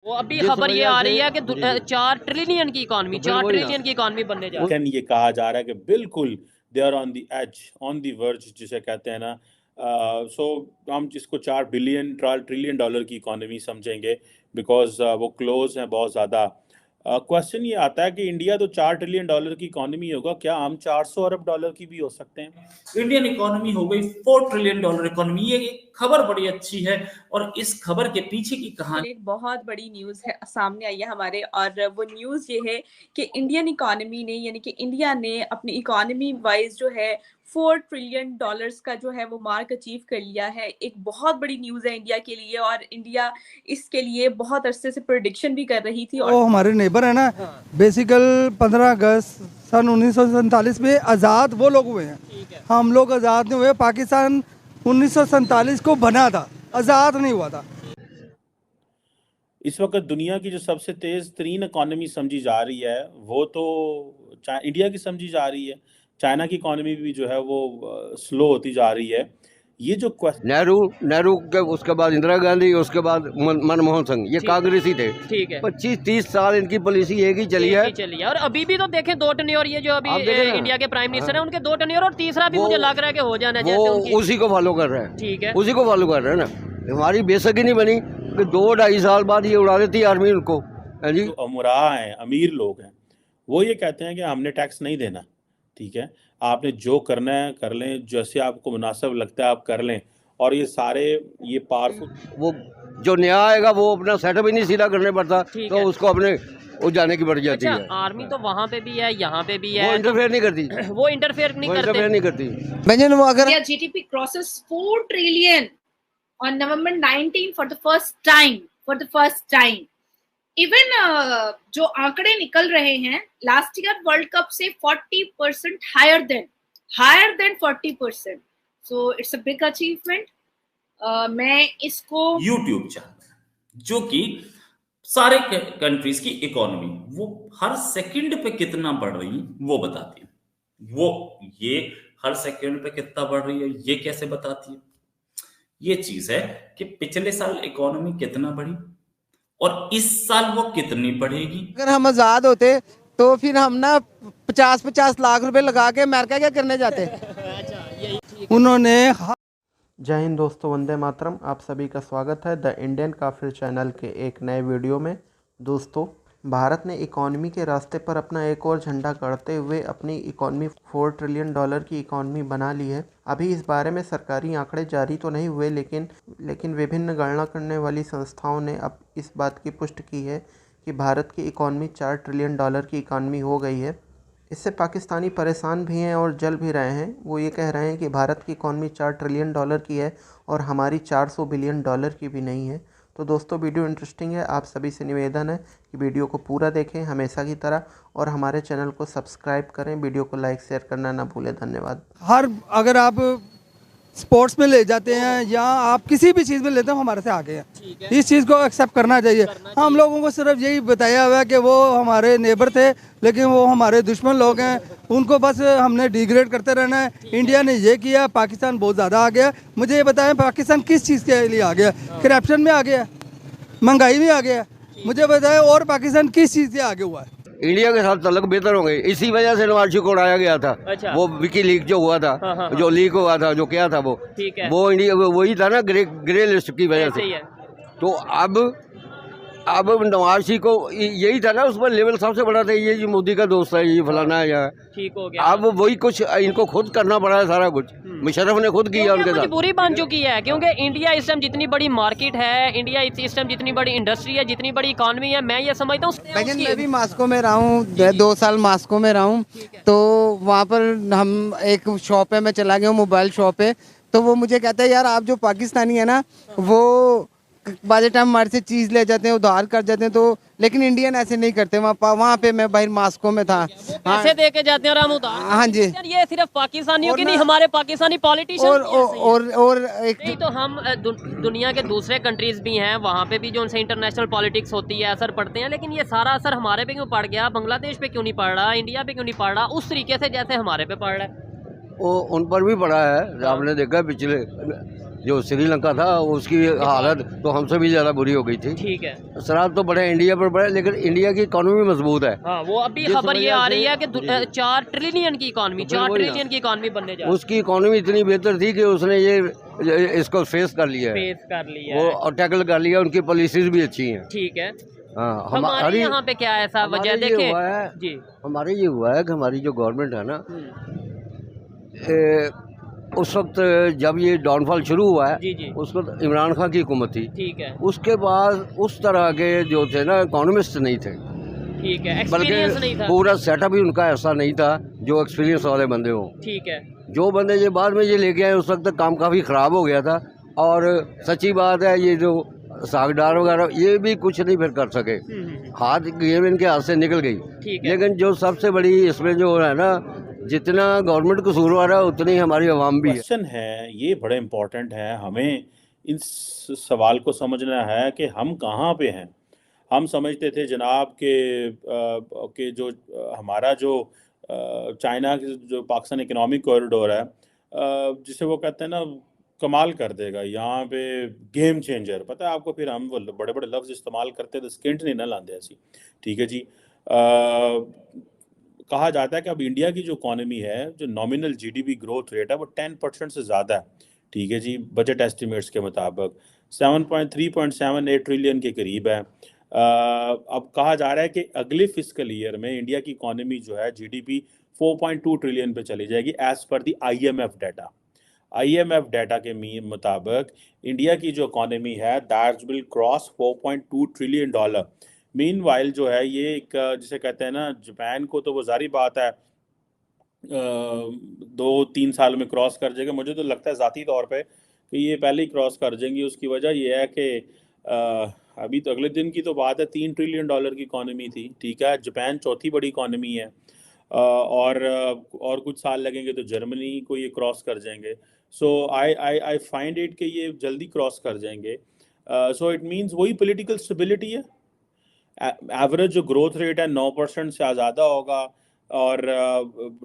वो अभी खबर ये आ रही है कि 4 ट्रिलियन की इकॉनमी, 4 ट्रिलियन की इकॉनमी बनने जा रही है। ये कहा जा रहा है कि बिल्कुल they are on the edge, on the verge जिसे कहते हैं ना। सो हम जिसको 4 ट्रिलियन डॉलर की इकॉनमी समझेंगे, बिकॉज वो क्लोज है बहुत ज़्यादा। क्वेश्चन ये आता है कि इंडिया तो 4 ट्रिलियन डॉलर की इकॉनमी होगा, क्या हम 400 अरब डॉलर की भी हो सकते हैं? इंडियन इकोनॉमी हो गई 4 ट्रिलियन डॉलर इकोनॉमी। ये खबर बड़ी अच्छी है और इस खबर के पीछे की कहानी एक बहुत बड़ी न्यूज है सामने आई है हमारे, और वो न्यूज ये है कि इंडियन इकोनॉमी ने, यानी कि इंडिया ने अपनी इकोनॉमी वाइज जो है 4 ट्रिलियन डॉलर्स का जो है वो मार्क अचीव कर लिया है। एक बहुत बड़ी न्यूज है इंडिया के लिए, और इंडिया इसके लिए बहुत अरसे से प्रेडिक्शन भी कर रही थी। और वो हमारे नेबर है ना, बेसिकल 15 अगस्त सन 1947 में आज़ाद वो लोग हुए हैं, हम लोग आज़ाद नहीं हुए। पाकिस्तान 1947 को बना था, आज़ाद नहीं हुआ था। इस वक्त दुनिया की जो सबसे तेज़ तरीन इकॉनमी समझी जा रही है वो तो इंडिया की समझी जा रही है। चाइना की इकॉनमी भी जो है वो स्लो होती जा रही है। ये जो नेहरू के, उसके बाद इंदिरा गांधी, उसके बाद मनमोहन सिंह, ये कांग्रेसी थे। ठीक है, 25-30 साल इनकी पॉलिसी एक ही चली है। और अभी भी तो देखें 2 टर्नियर, ये जो अभी इंडिया के प्राइम मिनिस्टर हैं उनके 2 टर्नियर, और तीसरा भी मुझे लग रहा है कि हो जाना है, जैसे उसी को फॉलो कर रहे हैं। ठीक है, उसी को फॉलो कर रहे हैं ना। हमारी बेशक ही नहीं बनी कि 2-2.5 साल बाद ये उड़ा देती आर्मी उनको। जी, जो अमरा हैं, अमीर लोग हैं, वो ये कहते हैं कि हमने टैक्स नहीं देना। ठीक है, आपने जो करना है कर लें, जैसे आपको मुनासिब लगता है आप कर लें। और ये सारे ये पावरफुल, वो जो नया आएगा वो अपना सेटअप ही नहीं सीधा करने पड़ता, तो उसको अपने वो जाने की पड़ जाती है। आर्मी तो वहाँ पे भी है, यहाँ पे भी है, वो इंटरफेयर नहीं करती, वो इंटरफेयर नहीं करती। India GDP crosses 4 trillion on November 19 for the first time. Even जो आंकड़े निकल रहे हैं लास्ट ईयर वर्ल्ड कप से 40% higher than 40%. So it's a big achievement. मैं इसको यूट्यूब चैनल जो कि सारे कंट्रीज की इकोनॉमी वो हर सेकंड पे कितना बढ़ रही है वो बताती है। वो ये हर सेकंड पे कितना बढ़ रही है ये कैसे बताती है? ये चीज है कि पिछले साल इकोनॉमी कितना बढ़ी और इस साल वो कितनी बढ़ेगी। अगर हम आजाद होते तो फिर हम ना 50-50 लाख रुपए लगा के अमेरिका क्या करने जाते। उन्होंने जय हिंद दोस्तों, वंदे मातरम। आप सभी का स्वागत है द इंडियन काफिर चैनल के एक नए वीडियो में। दोस्तों, भारत ने इकॉनमी के रास्ते पर अपना एक और झंडा गाड़ते हुए अपनी इकॉनमी 4 ट्रिलियन डॉलर की इकॉनमी बना ली है। अभी इस बारे में सरकारी आंकड़े जारी तो नहीं हुए, लेकिन विभिन्न गणना करने वाली संस्थाओं ने अब इस बात की पुष्टि की है कि भारत की इकॉनमी 4 ट्रिलियन डॉलर की इकॉनमी हो गई है। इससे पाकिस्तानी परेशान भी हैं और जल भी रहे हैं। वो ये कह रहे हैं कि भारत की इकॉनमी 4 ट्रिलियन डॉलर की है और हमारी 400 बिलियन डॉलर की भी नहीं है। तो दोस्तों, वीडियो इंटरेस्टिंग है। आप सभी से निवेदन है कि वीडियो को पूरा देखें हमेशा की तरह, और हमारे चैनल को सब्सक्राइब करें। वीडियो को लाइक शेयर करना ना भूलें। धन्यवाद। अगर आप स्पोर्ट्स में ले जाते हैं या आप किसी भी चीज़ में लेते हो, हमारे से आगे हैं। इस चीज़ को एक्सेप्ट करना चाहिए। हम लोगों को सिर्फ यही बताया हुआ है कि वो हमारे नेबर थे, लेकिन वो हमारे दुश्मन लोग हैं, उनको बस हमने डिग्रेड करते रहना है। इंडिया ने ये किया, पाकिस्तान बहुत ज़्यादा आ गया। मुझे ये बताएं, पाकिस्तान किस चीज़ के लिए आ गया? करप्शन में आ गया, महंगाई में आ गया। मुझे बताएं, और पाकिस्तान किस चीज़ से आगे हुआ है? इंडिया के साथ तलक बेहतर हो गए। इसी वजह से नवाज को उड़ाया गया था। अच्छा। वो विकी लीक जो हुआ था, जो लीक हुआ था, जो क्या था वो इंडिया वही था ना, ग्रे लिस्ट की वजह से। तो अब नवाज को यही था ना, उस पर लेवल सबसे बड़ा था, ये मोदी का दोस्त है, ये फलाना है, ठीक हो गया। अब वही कुछ इनको खुद करना पड़ा है सारा कुछ। मुशर्रफ ने खुद किया उनके साथ। मजबूरी बन चुकी है, क्योंकि इंडिया इस टाइम जितनी बड़ी मार्केट है, इंडिया इस टाइम जितनी बड़ी इंडस्ट्री है, जितनी बड़ी इकोनॉमी है, मैं ये समझता हूँ। मैं भी मास्को में रहा हूँ, 2 साल मास्को में रहा हूँ। तो वहाँ पर हम एक शॉप है, मैं चला गया हूँ मोबाइल शॉप है, तो वो मुझे कहता है, यार आप जो पाकिस्तानी है ना, वो बाजे टाइम हमारे से चीज़ ले जाते हैं, उधार कर जाते हैं। तो लेकिन इंडियन ऐसे नहीं करते। वहाँ पे मैं बाहर मास्को में था, पैसे दे के जाते हैं और हम उधार। हाँ जी। ये सिर्फ पाकिस्तानियों की नहीं, हमारे पाकिस्तानी पॉलिटिशियन और एक नहीं, तो हम दुनिया के दूसरे कंट्रीज भी हैं, वहाँ पे भी जो उनसे इंटरनेशनल पॉलिटिक्स होती है असर पड़ते हैं, लेकिन ये सारा असर हमारे पे क्यों पड़ गया? बांग्लादेश पे क्यों नहीं पड़ रहा? इंडिया पे क्यों नहीं पड़ रहा उस तरीके से जैसे हमारे पे पड़ रहा है? वो उन पर भी पड़ा है। आपने देखा पिछले जो श्रीलंका था उसकी हालत तो हमसे भी ज़्यादा बुरी हो गई थी। ठीक है, शराब तो बढ़े इंडिया पर बढ़े, लेकिन इंडिया की इकोनॉमी मजबूत है। हाँ, वो अभी खबर ये आ रही है कि 4 ट्रिलियन की इकोनॉमी, 4 ट्रिलियन की इकोनॉमी बनने जा रही है। उसकी इकोनॉमी इतनी बेहतर थी कि उसने ये इसको फेस कर लिया है, वो और टैकल कर लिया। उनकी पॉलिसीज भी अच्छी हैं। ठीक है, हाँ, हमारे यहाँ पे क्या ऐसा वजह देखें जी, हमारे ये हुआ है कि हमारी जो गवर्नमेंट है ना, उस वक्त जब ये डाउनफॉल शुरू हुआ है, जी जी, उस वक्त इमरान खान की हुकूमत थी। ठीक है, उसके बाद उस तरह के जो थे ना इकोनॉमिस्ट नहीं थे, ठीक है, एक्सपीरियंस नहीं था, पूरा सेटअप ही उनका ऐसा नहीं था जो एक्सपीरियंस वाले बंदे हो। ठीक है, जो बंदे ये बाद में ये लेके आए उस वक्त काम काफ़ी ख़राब हो गया था। और सच्ची बात है, ये जो सागदार वगैरह ये भी कुछ नहीं फिर कर सके, हाथ गेम इनके हाथ से निकल गई। लेकिन जो सबसे बड़ी इसमें जो है ना, जितना गवर्नमेंट कसूरवार है उतनी हमारी आवाम भी है। क्वेश्चन है ये बड़ा इम्पोर्टेंट है, हमें इस सवाल को समझना है कि हम कहाँ पे हैं। हम समझते थे जनाब के जो हमारा जो चाइना जो पाकिस्तान इकोनॉमिक कॉरिडोर है, जिसे वो कहते हैं ना कमाल कर देगा, यहाँ पे गेम चेंजर, पता है आपको। फिर हम वो बड़े बड़े लफ्ज़ इस्तेमाल करते तो स्किंट नहीं ना लाते ऐसी, ठीक है जी। कहा जाता है कि अब इंडिया की जो इकॉनमी है, जो नॉमिनल जीडीपी ग्रोथ रेट है वो 10% से ज़्यादा है, ठीक है जी। बजट एस्टिमेट्स के मुताबिक 3.78 ट्रिलियन के करीब है। अब कहा जा रहा है कि अगले फिस्कल ईयर में इंडिया की इकॉनमी जो है जीडीपी 4.2 ट्रिलियन पे चली जाएगी एज पर दी आईएमएफ डाटा। आईएमएफ डाटा के मुताबिक इंडिया की जो इकॉनमी है that will cross 4.2 trillion dollar. Meanwhile जो है ये एक जिसे कहते हैं ना, जापान को तो वो जारी बात है 2-3 साल में क्रॉस कर जाएगा। मुझे तो लगता है ज़ाती तौर पे कि ये पहले ही क्रॉस कर जाएंगी। उसकी वजह ये है कि अभी तो अगले दिन की तो बात है 3 ट्रिलियन डॉलर की इकॉनमी थी, ठीक है। जापान चौथी बड़ी इकॉनमी है, और कुछ साल लगेंगे तो जर्मनी को ये क्रॉस कर जाएंगे। सो आई फाइंड इट कि ये जल्दी क्रॉस कर जाएंगे। सो इट मीन्स वही पॉलिटिकल स्टेबिलिटी है। एवरेज जो ग्रोथ रेट है 9% से ज़्यादा होगा। और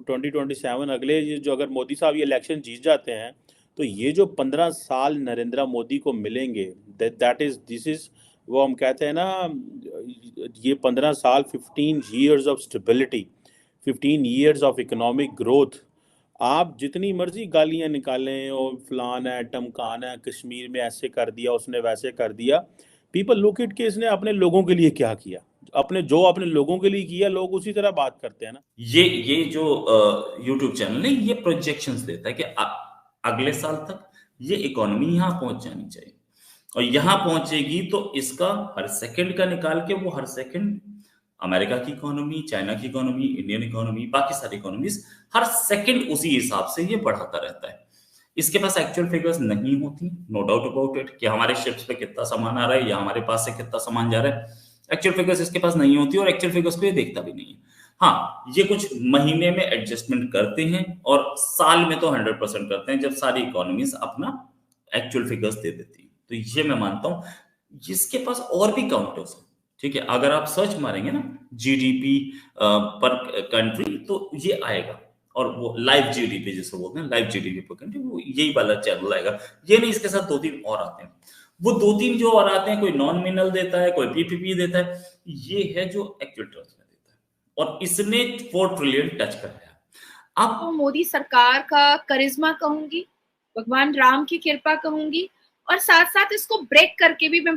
2027 अगले जो अगर मोदी साहब ये इलेक्शन जीत जाते हैं तो ये जो 15 साल नरेंद्र मोदी को मिलेंगे, दिस इज़ वो हम कहते हैं ना, ये 15 साल 15 years of stability, 15 years of economic growth. आप जितनी मर्जी गालियाँ निकालें और फलान है टमकान है, कश्मीर में ऐसे कर दिया उसने वैसे कर दिया, पीपल लुक इट कि इसने अपने लोगों के लिए क्या किया, अपने लोगों के लिए किया, लोग उसी तरह बात करते हैं ना। ये जो यूट्यूब चैनल है ये प्रोजेक्शंस देता है कि अगले साल तक ये इकोनॉमी यहाँ पहुंच जानी चाहिए, और यहाँ पहुंचेगी तो इसका हर सेकंड का निकाल के वो हर सेकंड अमेरिका की इकोनॉमी, चाइना की इकोनॉमी, इंडियन इकोनॉमी, बाकी सारी इकोनॉमीज हर सेकंड उसी हिसाब से ये बढ़ाता रहता है। इसके पास एक्चुअल फिगर्स नहीं होती, नो डाउट अबाउट इट, कि हमारे शिप्स पे कितना सामान आ रहा है या हमारे पास से कितना सामान जा रहा है। एक्चुअल फिगर्स इसके पास नहीं होती और एक्चुअल फिगर्स को ये देखता भी नहीं है। हाँ, ये कुछ महीने में एडजस्टमेंट करते हैं और साल में तो 100% करते हैं जब सारी इकोनॉमीज अपना एक्चुअल फिगर्स दे देती है। तो ये मैं मानता हूं जिसके पास और भी काउंटर्स है, ठीक है। अगर आप सर्च मारेंगे ना जीडीपी पर कंट्री तो ये आएगा, और वो लाइव जीडीपी जिसे बोलते हैं, लाइव जीडीपी पर कंट्री, वो यही वाला चैनल आएगा। ये नहीं, इसके साथ 2-3 और आते हैं। वो 2-3 जो और आते हैं, कोई नॉन मिनल देता है, कोई पीपीपी देता है, ये है जो एक्चुअल टर्म्स में देता है, और इसने 4 ट्रिलियन टच कर लिया। अब तो मोदी सरकार का करिश्मा कहूंगी, भगवान राम की कृपा कहूंगी, और साथ साथ इसको ब्रेक करके भी मैं